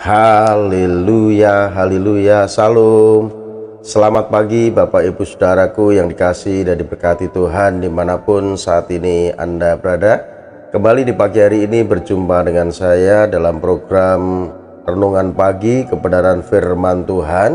Haleluya, haleluya, salam. Selamat pagi Bapak Ibu Saudaraku yang dikasihi dan diberkati Tuhan dimanapun saat ini Anda berada. Kembali di pagi hari ini berjumpa dengan saya dalam program Renungan Pagi Kebenaran Firman Tuhan.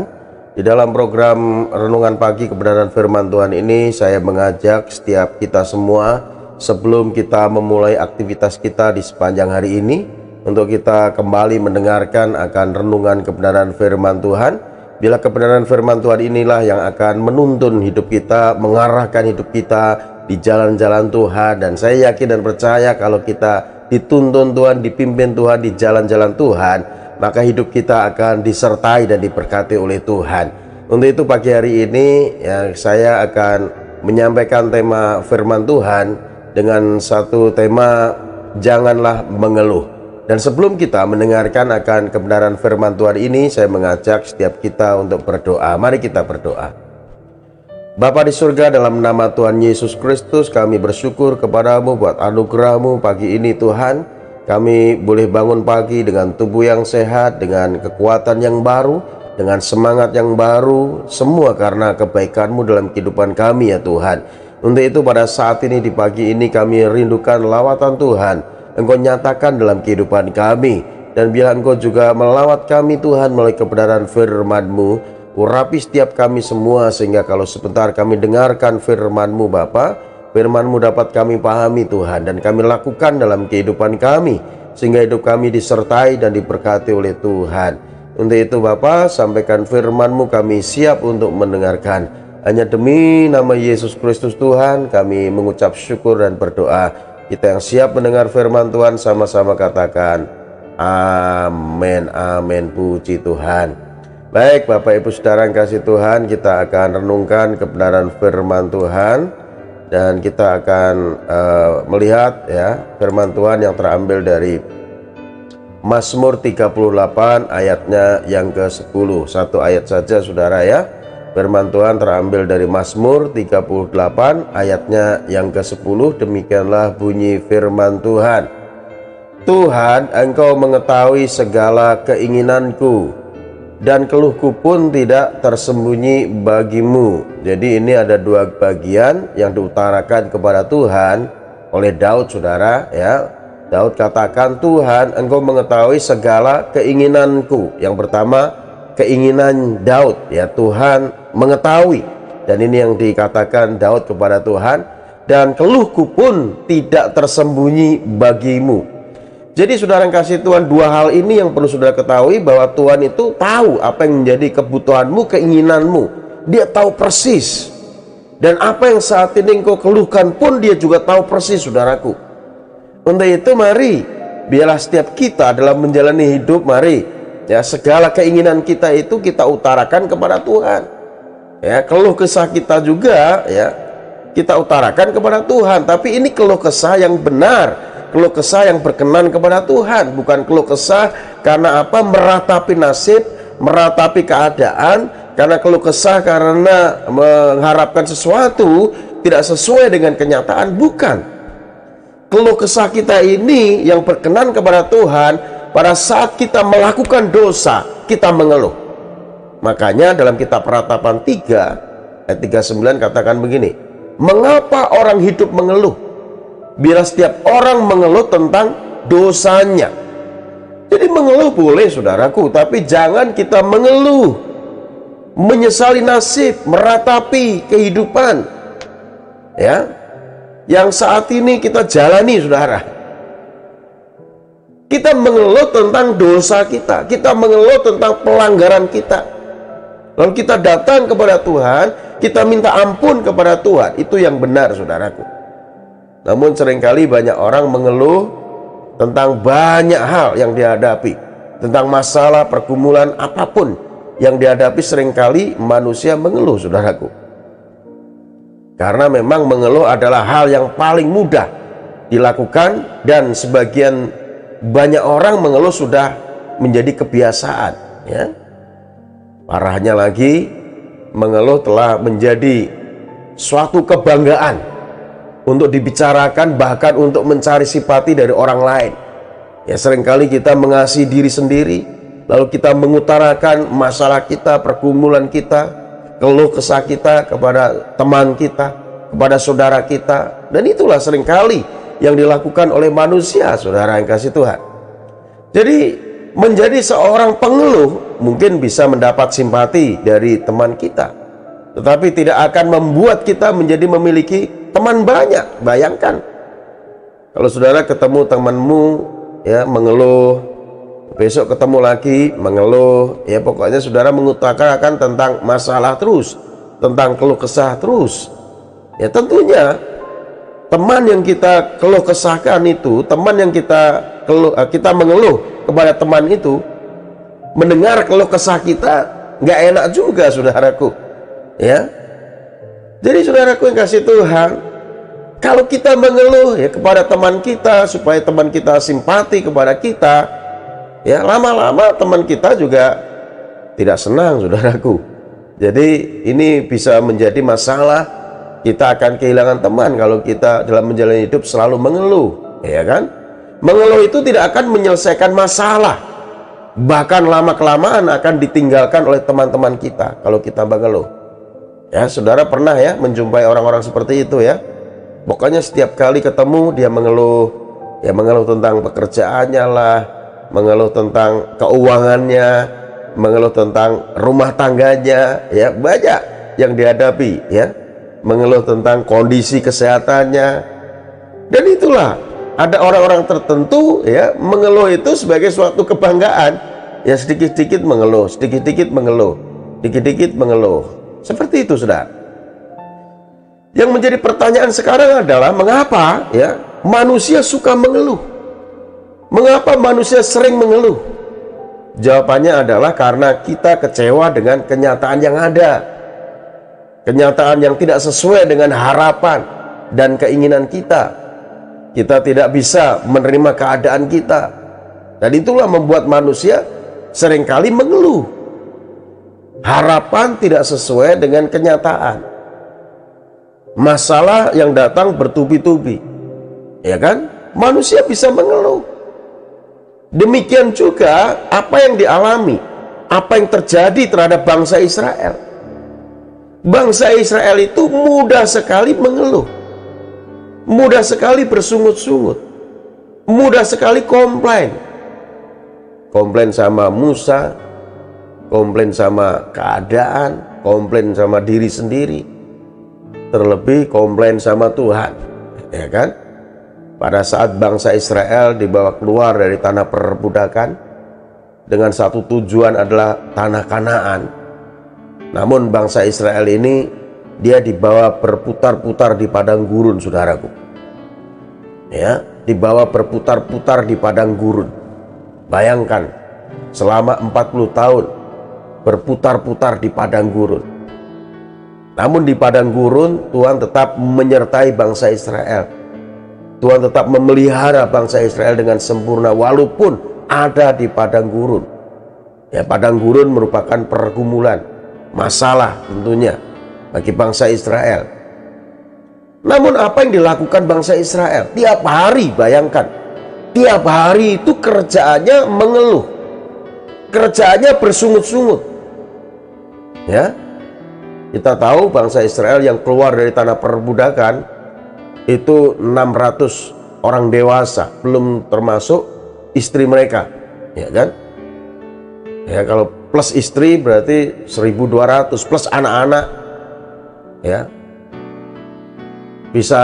Di dalam program Renungan Pagi Kebenaran Firman Tuhan ini saya mengajak setiap kita semua sebelum kita memulai aktivitas kita di sepanjang hari ini, untuk kita kembali mendengarkan akan renungan kebenaran firman Tuhan. Bila kebenaran firman Tuhan inilah yang akan menuntun hidup kita, mengarahkan hidup kita di jalan-jalan Tuhan. Dan saya yakin dan percaya kalau kita dituntun Tuhan, dipimpin Tuhan di jalan-jalan Tuhan, maka hidup kita akan disertai dan diberkati oleh Tuhan. Untuk itu pagi hari ini saya akan menyampaikan tema firman Tuhan dengan satu tema, janganlah mengeluh. Dan sebelum kita mendengarkan akan kebenaran firman Tuhan ini, saya mengajak setiap kita untuk berdoa. Mari kita berdoa. Bapa di surga, dalam nama Tuhan Yesus Kristus, kami bersyukur kepadamu buat anugerah-Mu pagi ini Tuhan. Kami boleh bangun pagi dengan tubuh yang sehat, dengan kekuatan yang baru, dengan semangat yang baru, semua karena kebaikan-Mu dalam kehidupan kami ya Tuhan. Untuk itu pada saat ini di pagi ini kami rindukan lawatan Tuhan. Engkau nyatakan dalam kehidupan kami, dan bila Engkau juga melawat kami Tuhan melalui kebenaran firman-Mu, urapi setiap kami semua, sehingga kalau sebentar kami dengarkan firman-Mu Bapa, firman-Mu dapat kami pahami Tuhan, dan kami lakukan dalam kehidupan kami, sehingga hidup kami disertai dan diberkati oleh Tuhan. Untuk itu Bapa, sampaikan firman-Mu, kami siap untuk mendengarkan. Hanya demi nama Yesus Kristus Tuhan kami mengucap syukur dan berdoa. Kita yang siap mendengar firman Tuhan sama-sama katakan amin, amin, puji Tuhan. Baik Bapak Ibu Saudara yang kasih Tuhan, kita akan renungkan kebenaran firman Tuhan. Dan kita akan melihat ya firman Tuhan yang terambil dari Mazmur 38 ayatnya yang ke-10. Satu ayat saja saudara ya. Firman Tuhan terambil dari Mazmur 38 ayatnya yang ke-10. Demikianlah bunyi firman Tuhan. Tuhan, Engkau mengetahui segala keinginanku, dan keluhku pun tidak tersembunyi bagimu. Jadi ini ada dua bagian yang diutarakan kepada Tuhan oleh Daud saudara ya. Daud katakan, Tuhan, Engkau mengetahui segala keinginanku. Yang pertama, keinginan Daud ya, Tuhan mengetahui. Dan ini yang dikatakan Daud kepada Tuhan, dan keluhku pun tidak tersembunyi bagimu. Jadi saudara yang kasih Tuhan, dua hal ini yang perlu saudara ketahui, bahwa Tuhan itu tahu apa yang menjadi kebutuhanmu, keinginanmu. Dia tahu persis. Dan apa yang saat ini engkau keluhkan pun dia juga tahu persis saudaraku. Untuk itu mari, biarlah setiap kita dalam menjalani hidup, mari ya, segala keinginan kita itu kita utarakan kepada Tuhan. Ya, keluh kesah kita juga ya kita utarakan kepada Tuhan. Tapi ini keluh kesah yang benar, keluh kesah yang berkenan kepada Tuhan, bukan keluh kesah karena apa? Meratapi nasib, meratapi keadaan, karena keluh kesah karena mengharapkan sesuatu tidak sesuai dengan kenyataan, bukan. Keluh kesah kita ini yang berkenan kepada Tuhan pada saat kita melakukan dosa, kita mengeluh. Makanya dalam kitab Ratapan 3 ayat 39 katakan begini, mengapa orang hidup mengeluh bila setiap orang mengeluh tentang dosanya. Jadi mengeluh boleh saudaraku, tapi jangan kita mengeluh menyesali nasib, meratapi kehidupan ya yang saat ini kita jalani saudara. Kita mengeluh tentang dosa kita, kita mengeluh tentang pelanggaran kita. Lalu kita datang kepada Tuhan, kita minta ampun kepada Tuhan. Itu yang benar saudaraku. Namun seringkali banyak orang mengeluh tentang banyak hal yang dihadapi, tentang masalah, pergumulan apapun yang dihadapi. Seringkali manusia mengeluh saudaraku, karena memang mengeluh adalah hal yang paling mudah dilakukan. Dan sebagian banyak orang mengeluh sudah menjadi kebiasaan ya. Parahnya lagi, mengeluh telah menjadi suatu kebanggaan untuk dibicarakan, bahkan untuk mencari simpati dari orang lain. Ya, seringkali kita mengasihi diri sendiri, lalu kita mengutarakan masalah kita, pergumulan kita, keluh kesah kita kepada teman kita, kepada saudara kita. Dan itulah seringkali yang dilakukan oleh manusia, saudara yang kasih Tuhan. Jadi menjadi seorang pengeluh mungkin bisa mendapat simpati dari teman kita, tetapi tidak akan membuat kita menjadi memiliki teman banyak. Bayangkan kalau saudara ketemu temanmu ya mengeluh, besok ketemu lagi mengeluh, ya pokoknya saudara mengutarakan tentang masalah terus, tentang keluh kesah terus. Ya tentunya teman yang kita keluh kesahkan itu, teman yang kita mengeluh kepada teman itu, mendengar keluh kesah kita nggak enak juga, saudaraku. Ya, jadi saudaraku yang kasih Tuhan, kalau kita mengeluh ya kepada teman kita supaya teman kita simpati kepada kita, ya lama-lama teman kita juga tidak senang, saudaraku. Jadi ini bisa menjadi masalah. Kita akan kehilangan teman kalau kita dalam menjalani hidup selalu mengeluh, ya kan? Mengeluh itu tidak akan menyelesaikan masalah, bahkan lama-kelamaan akan ditinggalkan oleh teman-teman kita kalau kita mengeluh. Ya, saudara pernah ya menjumpai orang-orang seperti itu ya? Pokoknya setiap kali ketemu dia mengeluh, ya mengeluh tentang pekerjaannya lah, mengeluh tentang keuangannya, mengeluh tentang rumah tangganya, ya banyak yang dihadapi ya. Mengeluh tentang kondisi kesehatannya. Dan itulah ada orang-orang tertentu ya mengeluh itu sebagai suatu kebanggaan. Ya sedikit-sedikit mengeluh, sedikit-sedikit mengeluh, dikit-dikit mengeluh. Seperti itu, saudara. Yang menjadi pertanyaan sekarang adalah mengapa ya manusia suka mengeluh? Mengapa manusia sering mengeluh? Jawabannya adalah karena kita kecewa dengan kenyataan yang ada. Kenyataan yang tidak sesuai dengan harapan dan keinginan kita. Kita tidak bisa menerima keadaan kita. Dan itulah membuat manusia seringkali mengeluh. Harapan tidak sesuai dengan kenyataan. Masalah yang datang bertubi-tubi. Ya kan? Manusia bisa mengeluh. Demikian juga apa yang dialami, apa yang terjadi terhadap bangsa Israel. Bangsa Israel itu mudah sekali mengeluh, mudah sekali bersungut-sungut, mudah sekali komplain. Komplain sama Musa, komplain sama keadaan, komplain sama diri sendiri, terlebih komplain sama Tuhan, ya kan? Pada saat bangsa Israel dibawa keluar dari tanah perbudakan dengan satu tujuan adalah tanah Kanaan. Namun bangsa Israel ini dia dibawa berputar-putar di padang gurun, saudaraku. Ya, dibawa berputar-putar di padang gurun. Bayangkan, selama 40 tahun berputar-putar di padang gurun. Namun di padang gurun Tuhan tetap menyertai bangsa Israel. Tuhan tetap memelihara bangsa Israel dengan sempurna walaupun ada di padang gurun. Ya, padang gurun merupakan pergumulan, masalah tentunya bagi bangsa Israel. Namun apa yang dilakukan bangsa Israel? Tiap hari, bayangkan, tiap hari itu kerjaannya mengeluh, kerjaannya bersungut-sungut. Ya, kita tahu bangsa Israel yang keluar dari tanah perbudakan itu 600 orang dewasa, belum termasuk istri mereka, ya kan? Ya, kalau plus istri berarti 1.200 plus anak-anak, ya bisa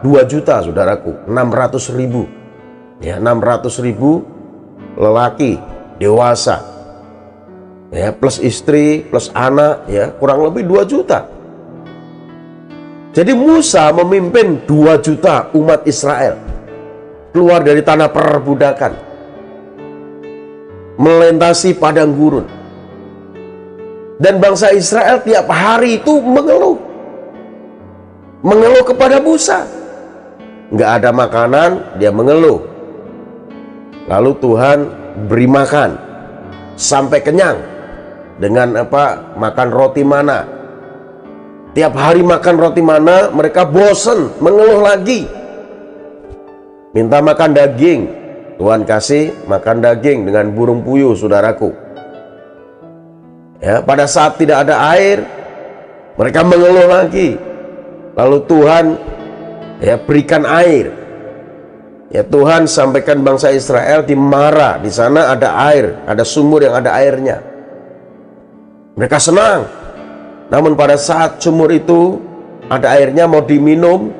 2 juta, saudaraku. 600.000, ya 600.000 lelaki dewasa, ya plus istri plus anak, ya kurang lebih 2 juta. Jadi Musa memimpin 2 juta umat Israel keluar dari tanah perbudakan, melintasi padang gurun. Dan bangsa Israel tiap hari itu mengeluh kepada Musa. Nggak ada makanan, dia mengeluh. Lalu Tuhan beri makan sampai kenyang. Dengan apa? Makan roti mana. Tiap hari makan roti mana, mereka bosen, mengeluh lagi. Minta makan daging, Tuhan kasih makan daging dengan burung puyuh, saudaraku. Ya, pada saat tidak ada air, mereka mengeluh lagi. Lalu Tuhan ya berikan air. Ya, Tuhan sampaikan bangsa Israel di Mara, di sana ada air, ada sumur yang ada airnya. Mereka senang. Namun pada saat sumur itu ada airnya, mau diminum,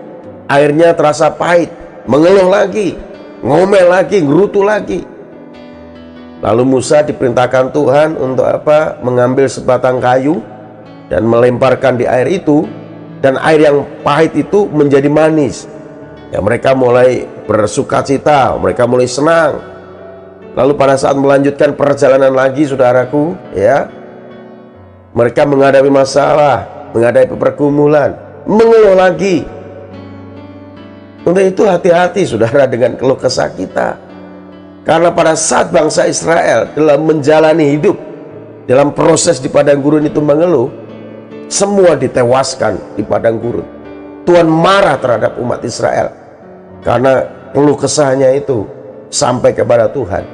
airnya terasa pahit, mengeluh lagi, ngomel lagi, ngerutu lagi. Lalu Musa diperintahkan Tuhan untuk apa? Mengambil sebatang kayu dan melemparkan di air itu, dan air yang pahit itu menjadi manis. Ya, mereka mulai bersukacita, mereka mulai senang. Lalu pada saat melanjutkan perjalanan lagi, saudaraku, ya, mereka menghadapi masalah, menghadapi pergumulan, mengeluh lagi. Untuk itu hati-hati, saudara, dengan keluh kesah kita. Karena pada saat bangsa Israel dalam menjalani hidup, dalam proses di padang gurun itu mengeluh, semua ditewaskan di padang gurun. Tuhan marah terhadap umat Israel karena keluh kesahnya itu sampai kepada Tuhan,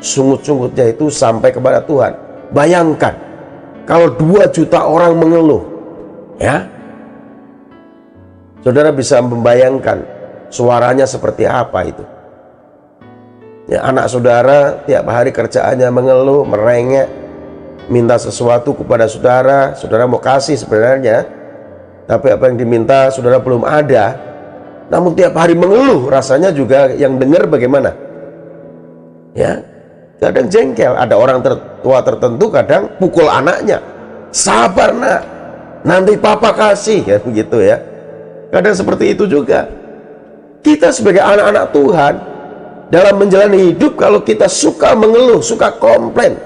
sungut-sungutnya itu sampai kepada Tuhan. Bayangkan kalau 2 juta orang mengeluh, ya, saudara bisa membayangkan suaranya seperti apa itu. Ya, anak saudara tiap hari kerjaannya mengeluh, merengek, minta sesuatu kepada saudara, saudara mau kasih sebenarnya, tapi apa yang diminta saudara belum ada. Namun tiap hari mengeluh, rasanya juga yang dengar bagaimana? Ya, kadang jengkel. Ada orang tua tertentu kadang pukul anaknya. Sabar nak, nanti papa kasih, ya begitu ya. Kadang seperti itu juga. Kita sebagai anak-anak Tuhan dalam menjalani hidup, kalau kita suka mengeluh, suka komplain,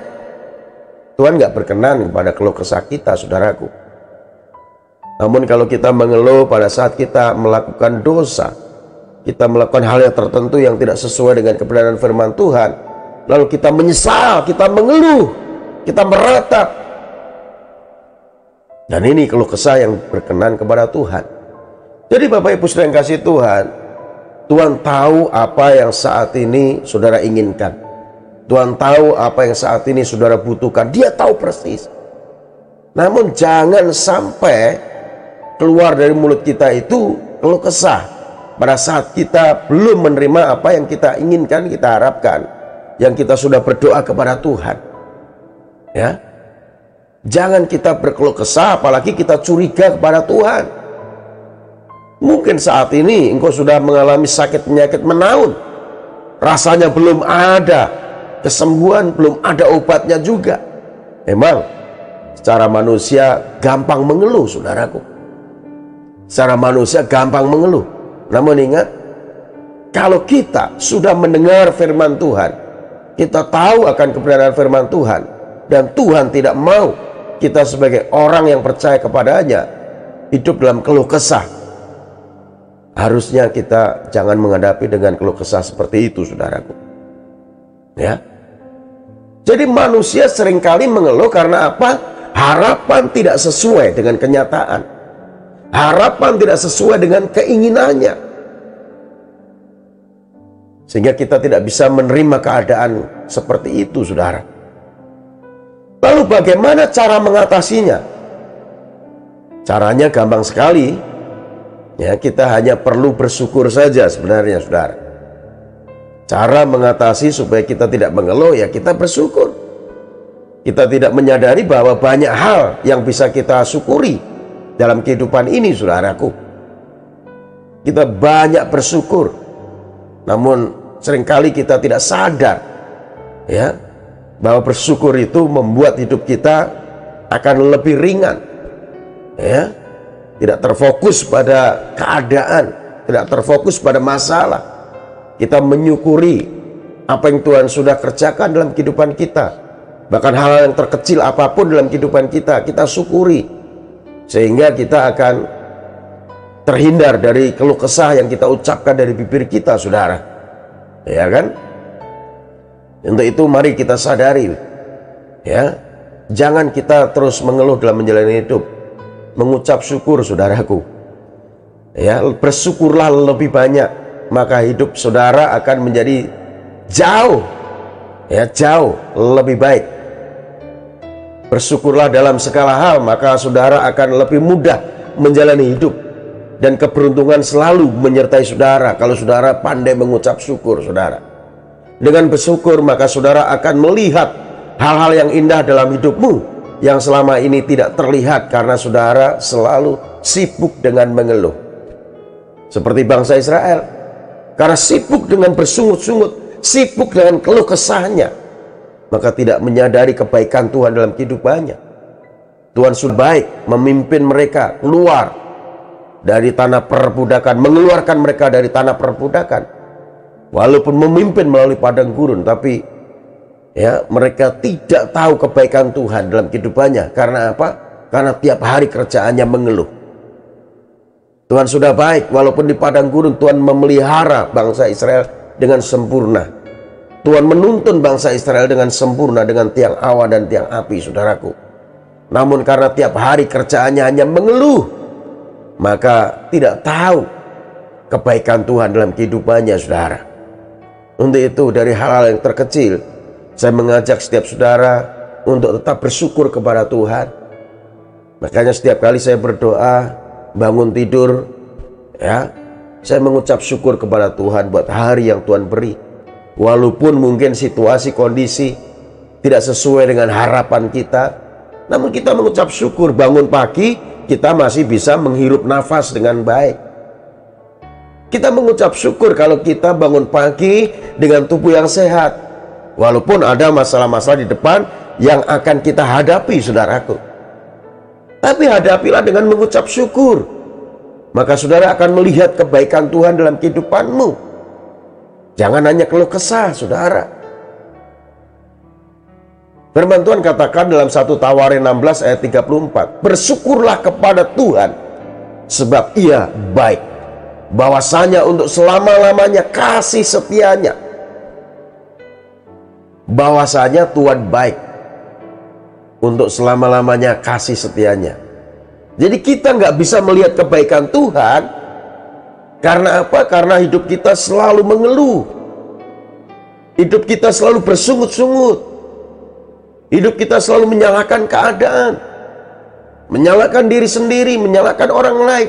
Tuhan nggak berkenan kepada keluh kesah kita, saudaraku. Namun kalau kita mengeluh pada saat kita melakukan dosa, kita melakukan hal yang tertentu yang tidak sesuai dengan kebenaran firman Tuhan, lalu kita menyesal, kita mengeluh, kita meratap, dan ini keluh kesah yang berkenan kepada Tuhan. Jadi Bapak Ibu saudara yang kasih Tuhan, Tuhan tahu apa yang saat ini saudara inginkan. Tuhan tahu apa yang saat ini saudara butuhkan. Dia tahu persis. Namun jangan sampai keluar dari mulut kita itu keluh kesah pada saat kita belum menerima apa yang kita inginkan, kita harapkan, yang kita sudah berdoa kepada Tuhan. Ya, jangan kita berkeluh kesah, apalagi kita curiga kepada Tuhan. Mungkin saat ini engkau sudah mengalami sakit penyakit menaun, rasanya belum ada kesembuhan, belum ada obatnya juga. Memang secara manusia gampang mengeluh, saudaraku. Secara manusia gampang mengeluh. Namun ingat, kalau kita sudah mendengar firman Tuhan, kita tahu akan kebenaran firman Tuhan, dan Tuhan tidak mau kita sebagai orang yang percaya kepadanya hidup dalam keluh kesah. Harusnya kita jangan menghadapi dengan keluh kesah seperti itu, saudaraku. Ya. Jadi manusia seringkali mengeluh karena apa? Harapan tidak sesuai dengan kenyataan. Harapan tidak sesuai dengan keinginannya, sehingga kita tidak bisa menerima keadaan seperti itu, saudara. Lalu bagaimana cara mengatasinya? Caranya gampang sekali. Ya, kita hanya perlu bersyukur saja sebenarnya, saudara. Cara mengatasi supaya kita tidak mengeluh, ya kita bersyukur. Kita tidak menyadari bahwa banyak hal yang bisa kita syukuri dalam kehidupan ini, saudaraku. Kita banyak bersyukur, namun seringkali kita tidak sadar, ya, bahwa bersyukur itu membuat hidup kita akan lebih ringan, ya. Tidak terfokus pada keadaan, tidak terfokus pada masalah. Kita menyukuri apa yang Tuhan sudah kerjakan dalam kehidupan kita. Bahkan hal-hal yang terkecil apapun dalam kehidupan kita, kita syukuri. Sehingga kita akan terhindar dari keluh kesah yang kita ucapkan dari bibir kita, saudara. Ya kan? Untuk itu mari kita sadari, ya, jangan kita terus mengeluh dalam menjalani hidup. Mengucap syukur, saudaraku. Ya, bersyukurlah lebih banyak, maka hidup saudara akan menjadi jauh, ya jauh lebih baik. Bersyukurlah dalam segala hal, maka saudara akan lebih mudah menjalani hidup, dan keberuntungan selalu menyertai saudara kalau saudara pandai mengucap syukur. Saudara, dengan bersyukur maka saudara akan melihat hal-hal yang indah dalam hidupmu yang selama ini tidak terlihat karena saudara selalu sibuk dengan mengeluh. Seperti bangsa Israel, karena sibuk dengan bersungut-sungut, sibuk dengan keluh kesahnya, maka tidak menyadari kebaikan Tuhan dalam kehidupannya. Tuhan sudah baik memimpin mereka keluar dari tanah perbudakan, mengeluarkan mereka dari tanah perbudakan. Walaupun memimpin melalui padang gurun, tapi ya mereka tidak tahu kebaikan Tuhan dalam kehidupannya. Karena apa? Karena tiap hari kerjaannya mengeluh. Tuhan sudah baik, walaupun di padang gurun Tuhan memelihara bangsa Israel dengan sempurna. Tuhan menuntun bangsa Israel dengan sempurna dengan tiang awan dan tiang api, saudaraku. Namun karena tiap hari kerjaannya hanya mengeluh, maka tidak tahu kebaikan Tuhan dalam kehidupannya, saudara. Untuk itu, dari hal-hal yang terkecil, saya mengajak setiap saudara untuk tetap bersyukur kepada Tuhan. Makanya setiap kali saya berdoa, bangun tidur, ya, saya mengucap syukur kepada Tuhan buat hari yang Tuhan beri. Walaupun mungkin situasi, kondisi tidak sesuai dengan harapan kita, namun kita mengucap syukur. Bangun pagi, kita masih bisa menghirup nafas dengan baik. Kita mengucap syukur kalau kita bangun pagi dengan tubuh yang sehat. Walaupun ada masalah-masalah di depan yang akan kita hadapi, saudaraku. Tapi hadapilah dengan mengucap syukur. Maka saudara akan melihat kebaikan Tuhan dalam kehidupanmu. Jangan hanya keluh kesah, saudara. Firman Tuhan katakan dalam 1 Tawarin 16 ayat 34. Bersyukurlah kepada Tuhan, sebab Ia baik. Bahwasanya untuk selama-lamanya kasih setianya. Bahwasanya Tuhan baik, untuk selama-lamanya kasih setianya. Jadi kita nggak bisa melihat kebaikan Tuhan. Karena apa? Karena hidup kita selalu mengeluh. Hidup kita selalu bersungut-sungut. Hidup kita selalu menyalahkan keadaan, menyalahkan diri sendiri, menyalahkan orang lain,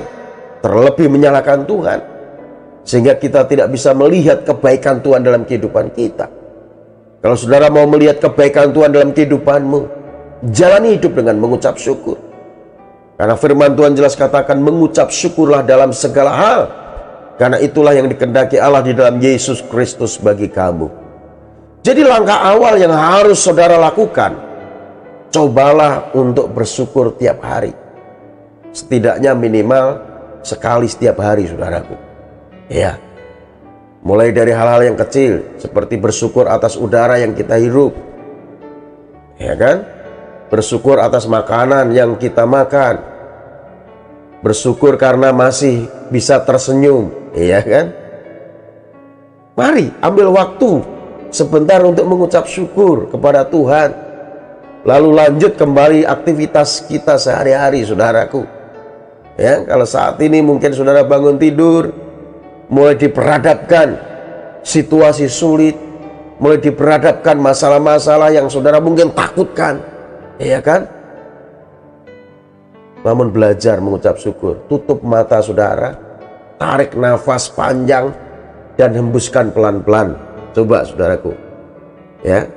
terlebih menyalahkan Tuhan. Sehingga kita tidak bisa melihat kebaikan Tuhan dalam kehidupan kita. Kalau saudara mau melihat kebaikan Tuhan dalam kehidupanmu, jalani hidup dengan mengucap syukur. Karena firman Tuhan jelas katakan, mengucap syukurlah dalam segala hal, karena itulah yang dikehendaki Allah di dalam Yesus Kristus bagi kamu. Jadi langkah awal yang harus saudara lakukan, cobalah untuk bersyukur tiap hari. Setidaknya minimal sekali setiap hari, saudaraku. Ya, mulai dari hal-hal yang kecil, seperti bersyukur atas udara yang kita hirup, ya kan? Bersyukur atas makanan yang kita makan. Bersyukur karena masih bisa tersenyum, iya kan? Mari ambil waktu sebentar untuk mengucap syukur kepada Tuhan. Lalu lanjut kembali aktivitas kita sehari-hari, saudaraku. Ya, kalau saat ini mungkin saudara bangun tidur, mulai diperhadapkan situasi sulit, mulai diperhadapkan masalah-masalah yang saudara mungkin takutkan, iya kan? Namun belajar mengucap syukur. Tutup mata saudara, tarik nafas panjang, dan hembuskan pelan-pelan. Coba saudaraku, ya,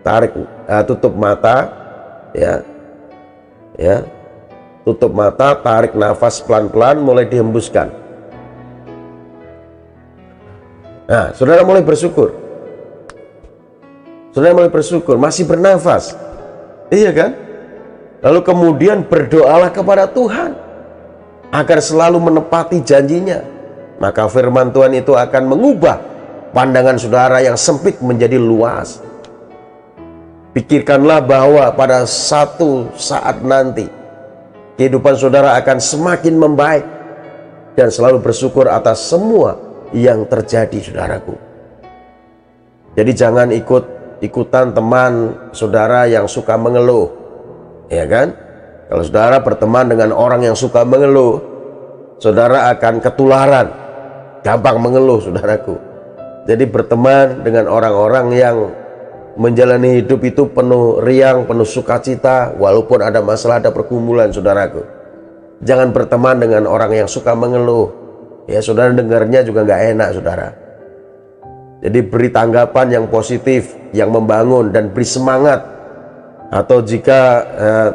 tarik, tutup mata, ya, tutup mata, tarik nafas pelan-pelan, mulai dihembuskan. Nah, saudara mulai bersyukur. Saudara mulai bersyukur, masih bernafas, iya kan? Lalu kemudian berdoalah kepada Tuhan agar selalu menepati janjinya. Maka firman Tuhan itu akan mengubah pandangan saudara yang sempit menjadi luas. Pikirkanlah bahwa pada satu saat nanti kehidupan saudara akan semakin membaik, dan selalu bersyukur atas semua yang terjadi, saudaraku. Jadi jangan ikutan teman saudara yang suka mengeluh. Ya kan? Kalau saudara berteman dengan orang yang suka mengeluh, saudara akan ketularan, gampang mengeluh, saudaraku. Jadi berteman dengan orang-orang yang menjalani hidup itu penuh riang, penuh sukacita, walaupun ada masalah, ada pergumulan, saudaraku. Jangan berteman dengan orang yang suka mengeluh. Ya, saudara dengarnya juga nggak enak, saudara. Jadi beri tanggapan yang positif, yang membangun, dan beri semangat. Atau jika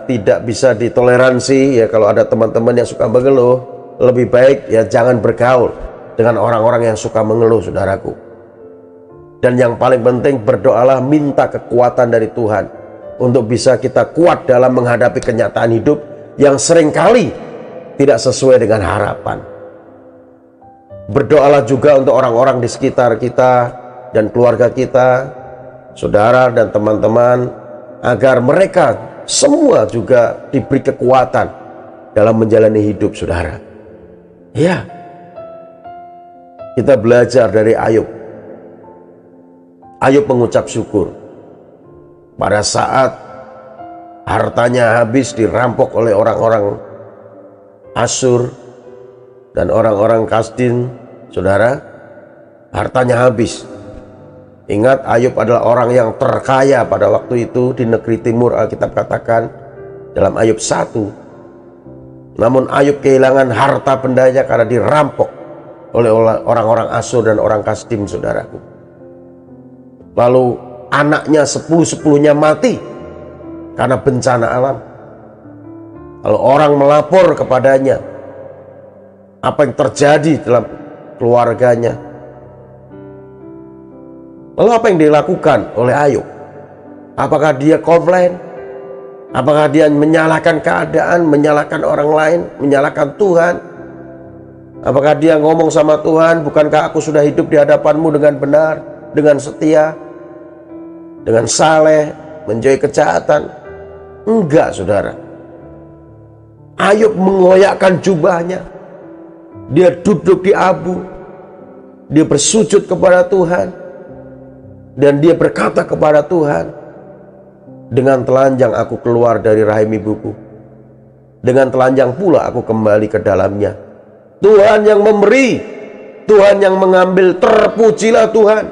tidak bisa ditoleransi, ya kalau ada teman-teman yang suka mengeluh, lebih baik ya jangan bergaul dengan orang-orang yang suka mengeluh, saudaraku. Dan yang paling penting, berdoalah, minta kekuatan dari Tuhan untuk bisa kita kuat dalam menghadapi kenyataan hidup yang seringkali tidak sesuai dengan harapan. Berdoalah juga untuk orang-orang di sekitar kita dan keluarga kita, saudara dan teman-teman, agar mereka semua juga diberi kekuatan dalam menjalani hidup, saudara. Ya, kita belajar dari Ayub. Ayub mengucap syukur pada saat hartanya habis dirampok oleh orang-orang Asyur dan orang-orang Kasdim, saudara. Hartanya habis. Ingat, Ayub adalah orang yang terkaya pada waktu itu di negeri timur, Alkitab katakan dalam Ayub 1. Namun Ayub kehilangan harta bendanya karena dirampok oleh orang-orang Asyur dan orang Kasdim, saudaraku. Lalu anaknya 10-10-nya mati karena bencana alam. Lalu orang melapor kepadanya apa yang terjadi dalam keluarganya. Lalu apa yang dilakukan oleh Ayub? Apakah dia komplain? Apakah dia menyalahkan keadaan, menyalahkan orang lain, menyalahkan Tuhan? Apakah dia ngomong sama Tuhan, bukankah aku sudah hidup di hadapanmu dengan benar, dengan setia, dengan saleh, menjauhi kejahatan? Enggak, saudara. Ayub mengoyakkan jubahnya, dia duduk di abu, dia bersujud kepada Tuhan, dan dia berkata kepada Tuhan, dengan telanjang aku keluar dari rahim ibuku, dengan telanjang pula aku kembali ke dalamnya. Tuhan yang memberi, Tuhan yang mengambil, terpujilah Tuhan.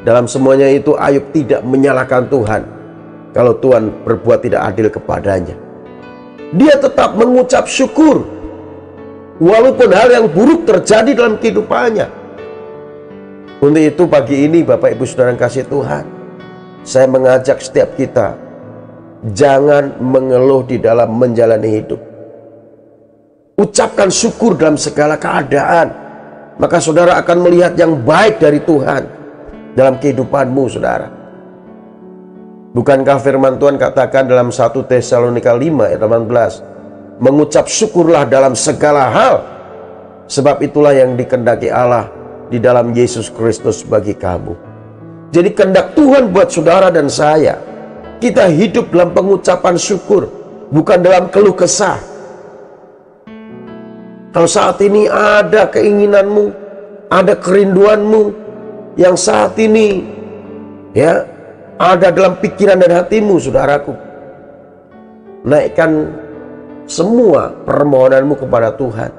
Dalam semuanya itu Ayub tidak menyalahkan Tuhan kalau Tuhan berbuat tidak adil kepadanya. Dia tetap mengucap syukur walaupun hal yang buruk terjadi dalam kehidupannya. Untuk itu pagi ini Bapak Ibu Saudara yang kasih Tuhan, saya mengajak setiap kita, jangan mengeluh di dalam menjalani hidup. Ucapkan syukur dalam segala keadaan, maka saudara akan melihat yang baik dari Tuhan dalam kehidupanmu, saudara. Bukankah firman Tuhan katakan dalam 1 Tesalonika 5 ayat 18, mengucap syukurlah dalam segala hal, sebab itulah yang dikehendaki Allah di dalam Yesus Kristus bagi kamu. Jadi kehendak Tuhan buat saudara dan saya, kita hidup dalam pengucapan syukur, bukan dalam keluh kesah. Kalau saat ini ada keinginanmu, ada kerinduanmu yang saat ini ya ada dalam pikiran dan hatimu, saudaraku, naikkan semua permohonanmu kepada Tuhan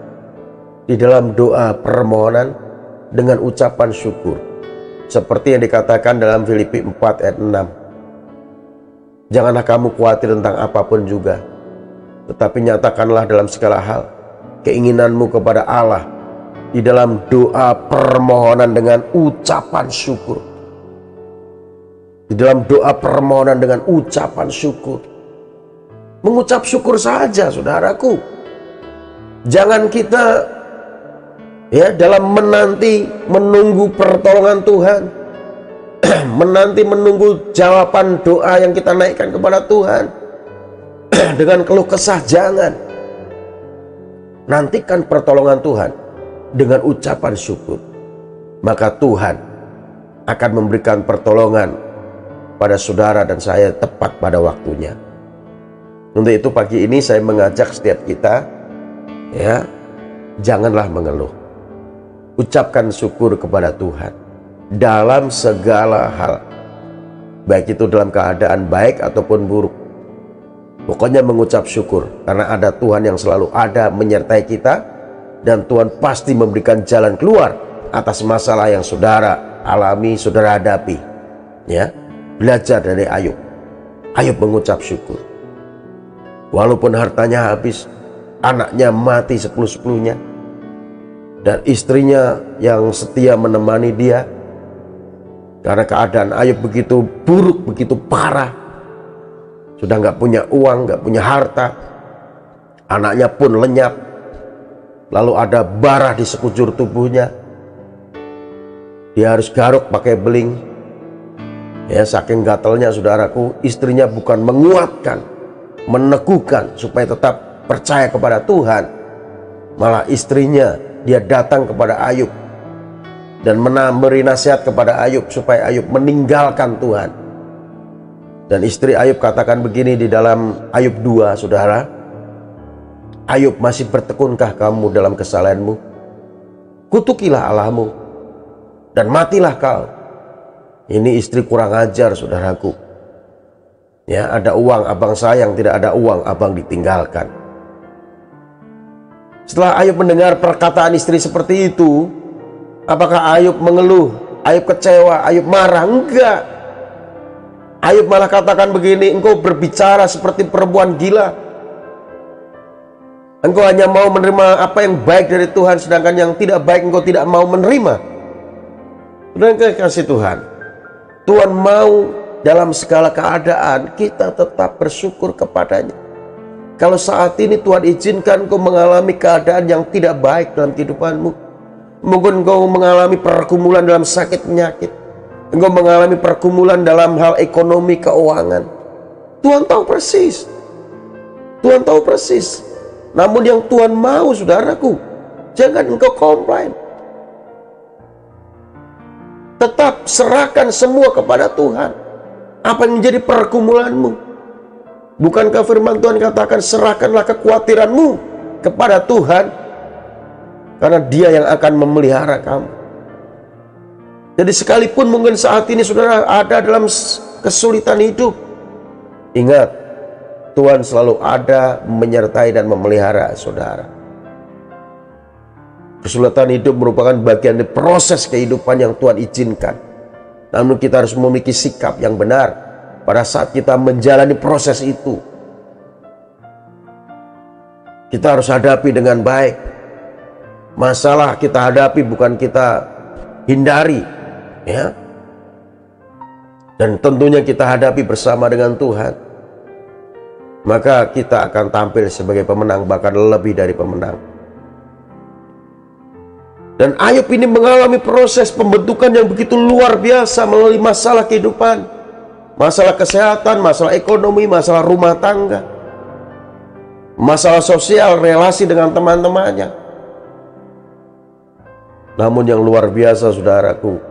di dalam doa permohonan dengan ucapan syukur, seperti yang dikatakan dalam Filipi 4 ayat 6. Janganlah kamu khawatir tentang apapun juga, tetapi nyatakanlah dalam segala hal keinginanmu kepada Allah di dalam doa permohonan dengan ucapan syukur. Di dalam doa permohonan dengan ucapan syukur. Mengucap syukur saja, saudaraku. Jangan kita ya dalam menunggu pertolongan Tuhan, menunggu jawaban doa yang kita naikkan kepada Tuhan dengan keluh kesah. Jangan. Nantikan pertolongan Tuhan dengan ucapan syukur, maka Tuhan akan memberikan pertolongan pada saudara dan saya tepat pada waktunya. Untuk itu pagi ini saya mengajak setiap kita, ya, janganlah mengeluh. Ucapkan syukur kepada Tuhan dalam segala hal, baik itu dalam keadaan baik ataupun buruk. Pokoknya mengucap syukur, karena ada Tuhan yang selalu ada menyertai kita, dan Tuhan pasti memberikan jalan keluar atas masalah yang saudara alami, saudara hadapi. Ya, belajar dari Ayub. Ayub mengucap syukur. Walaupun hartanya habis, anaknya mati 10-10-nya, dan istrinya yang setia menemani dia, karena keadaan Ayub begitu buruk, begitu parah, sudah nggak punya uang, nggak punya harta, anaknya pun lenyap, lalu ada bara di sekujur tubuhnya, dia harus garuk pakai beling. Ya, saking gatelnya saudaraku, istrinya bukan menguatkan, meneguhkan supaya tetap percaya kepada Tuhan, malah istrinya dia datang kepada Ayub dan memberi nasihat kepada Ayub supaya Ayub meninggalkan Tuhan. Dan istri Ayub katakan begini di dalam Ayub 2, saudara. Ayub, masih bertekunkah kamu dalam kesalahanmu? Kutukilah Allahmu dan matilah kau. Ini istri kurang ajar, saudaraku. Ya, ada uang abang sayang, tidak ada uang abang ditinggalkan. Setelah Ayub mendengar perkataan istri seperti itu, apakah Ayub mengeluh, Ayub kecewa, Ayub marah? Enggak. Ayub malah katakan begini, engkau berbicara seperti perempuan gila. Engkau hanya mau menerima apa yang baik dari Tuhan, sedangkan yang tidak baik engkau tidak mau menerima. Dan kasih Tuhan, Tuhan mau dalam segala keadaan kita tetap bersyukur kepadanya. Kalau saat ini Tuhan izinkan engkau mengalami keadaan yang tidak baik dalam kehidupanmu, mungkin engkau mengalami pergumulan dalam sakit penyakit, engkau mengalami pergumulan dalam hal ekonomi keuangan, Tuhan tahu persis. Tuhan tahu persis. Namun yang Tuhan mau, saudaraku, jangan engkau komplain. Tetap serahkan semua kepada Tuhan. Apa yang menjadi pergumulanmu? Bukankah firman Tuhan katakan, serahkanlah kekhawatiranmu kepada Tuhan, karena Dia yang akan memelihara kamu. Jadi sekalipun mungkin saat ini saudara ada dalam kesulitan hidup, ingat, Tuhan selalu ada menyertai dan memelihara saudara. Kesulitan hidup merupakan bagian dari proses kehidupan yang Tuhan izinkan. Namun kita harus memiliki sikap yang benar pada saat kita menjalani proses itu. Kita harus hadapi dengan baik. Masalah kita hadapi, bukan kita hindari, ya. Dan tentunya kita hadapi bersama dengan Tuhan. Maka kita akan tampil sebagai pemenang, bahkan lebih dari pemenang. Dan Ayub ini mengalami proses pembentukan yang begitu luar biasa melalui masalah kehidupan, masalah kesehatan, masalah ekonomi, masalah rumah tangga, masalah sosial, relasi dengan teman-temannya. Namun yang luar biasa, saudaraku,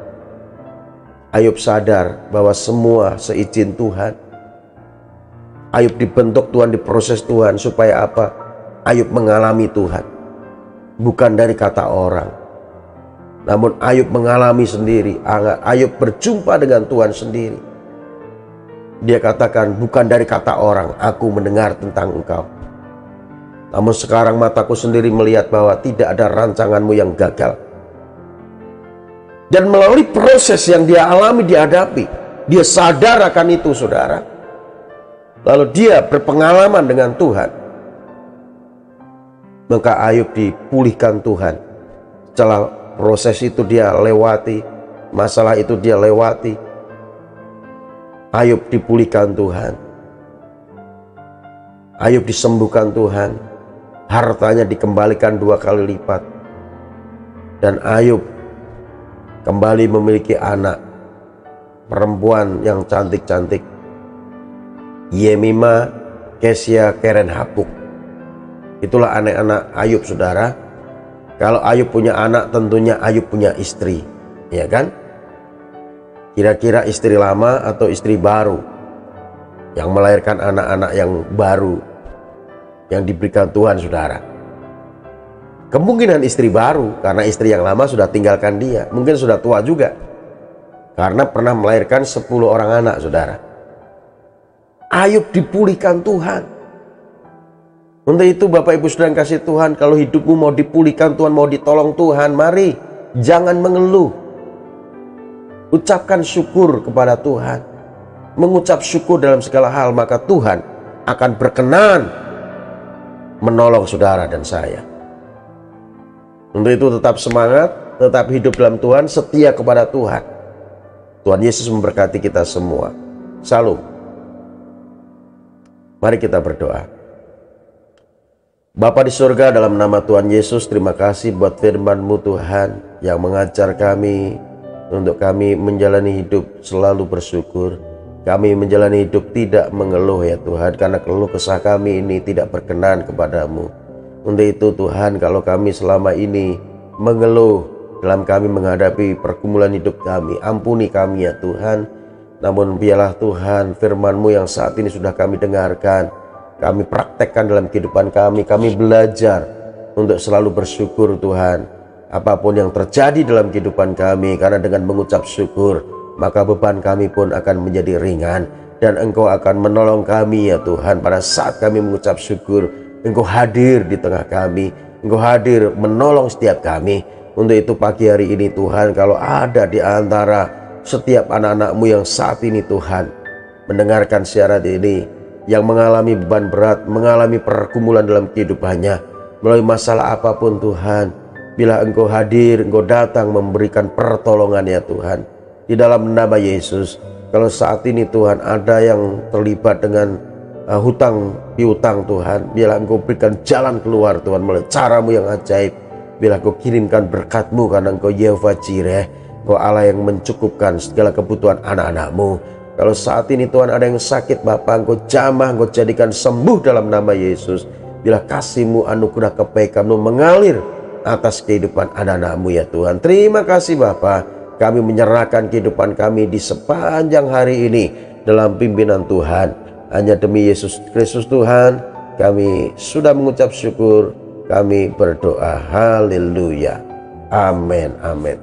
Ayub sadar bahwa semua seizin Tuhan. Ayub dibentuk Tuhan, diproses Tuhan, supaya apa? Ayub mengalami Tuhan, bukan dari kata orang. Namun Ayub mengalami sendiri. Ayub berjumpa dengan Tuhan sendiri. Dia katakan, bukan dari kata orang, aku mendengar tentang engkau. Namun sekarang mataku sendiri melihat bahwa tidak ada rancanganmu yang gagal. Dan melalui proses yang dia alami, dihadapi, dia sadar akan itu, saudara. Lalu dia berpengalaman dengan Tuhan. Maka Ayub dipulihkan Tuhan. Setelah proses itu dia lewati, masalah itu dia lewati, Ayub dipulihkan Tuhan. Ayub disembuhkan Tuhan. Hartanya dikembalikan 2 kali lipat. Dan Ayub kembali memiliki anak perempuan yang cantik-cantik, Yemima, Kesia, Keren Hapuk. Itulah anak-anak Ayub, saudara. Kalau Ayub punya anak, tentunya Ayub punya istri, ya kan? Kira-kira istri lama atau istri baru yang melahirkan anak-anak yang baru yang diberikan Tuhan, saudara? Kemungkinan istri baru, karena istri yang lama sudah tinggalkan dia. Mungkin sudah tua juga, karena pernah melahirkan 10 orang anak, saudara. Ayub dipulihkan Tuhan. Untuk itu Bapak Ibu Saudara yang kasih Tuhan, kalau hidupmu mau dipulihkan Tuhan, mau ditolong Tuhan, mari Jangan mengeluh. Ucapkan syukur kepada Tuhan. Mengucap syukur dalam segala hal, maka Tuhan akan berkenan menolong saudara dan saya. Untuk itu tetap semangat, tetap hidup dalam Tuhan, setia kepada Tuhan. Tuhan Yesus memberkati kita semua. Salam. Mari kita berdoa. Bapa di surga, dalam nama Tuhan Yesus, terima kasih buat firman-Mu Tuhan yang mengajar kami untuk kami menjalani hidup selalu bersyukur. Kami menjalani hidup tidak mengeluh ya Tuhan, karena keluh kesah kami ini tidak berkenan kepadamu. Untuk itu Tuhan, kalau kami selama ini mengeluh dalam kami menghadapi pergumulan hidup kami, ampuni kami ya Tuhan. Namun biarlah Tuhan, firman-Mu yang saat ini sudah kami dengarkan, kami praktekkan dalam kehidupan kami. Kami belajar untuk selalu bersyukur Tuhan, apapun yang terjadi dalam kehidupan kami, karena dengan mengucap syukur maka beban kami pun akan menjadi ringan, dan Engkau akan menolong kami ya Tuhan. Pada saat kami mengucap syukur, Engkau hadir di tengah kami, Engkau hadir menolong setiap kami. Untuk itu pagi hari ini Tuhan, kalau ada di antara setiap anak-anak-Mu yang saat ini Tuhan mendengarkan siaran ini, yang mengalami beban berat, mengalami pergumulan dalam kehidupannya, melalui masalah apapun Tuhan, bila Engkau hadir, Engkau datang memberikan pertolongan ya Tuhan, di dalam nama Yesus. Kalau saat ini Tuhan ada yang terlibat dengan hutang piutang Tuhan, biarlah Engkau berikan jalan keluar Tuhan melalui cara-Mu yang ajaib. Biarlah Engkau kirimkan berkat-Mu, karena Engkau Yehovah Jireh, Engkau Allah yang mencukupkan segala kebutuhan anak-anak-Mu. Kalau saat ini Tuhan ada yang sakit, Bapa, Engkau jamah, Engkau jadikan sembuh dalam nama Yesus. Bila kasih-Mu, anugerah kebaikan-Mu mengalir atas kehidupan anak-anak-Mu ya Tuhan. Terima kasih Bapa, kami menyerahkan kehidupan kami di sepanjang hari ini dalam pimpinan Tuhan. Hanya demi Yesus Kristus Tuhan, kami sudah mengucap syukur, kami berdoa. Haleluya. Amin. Amin.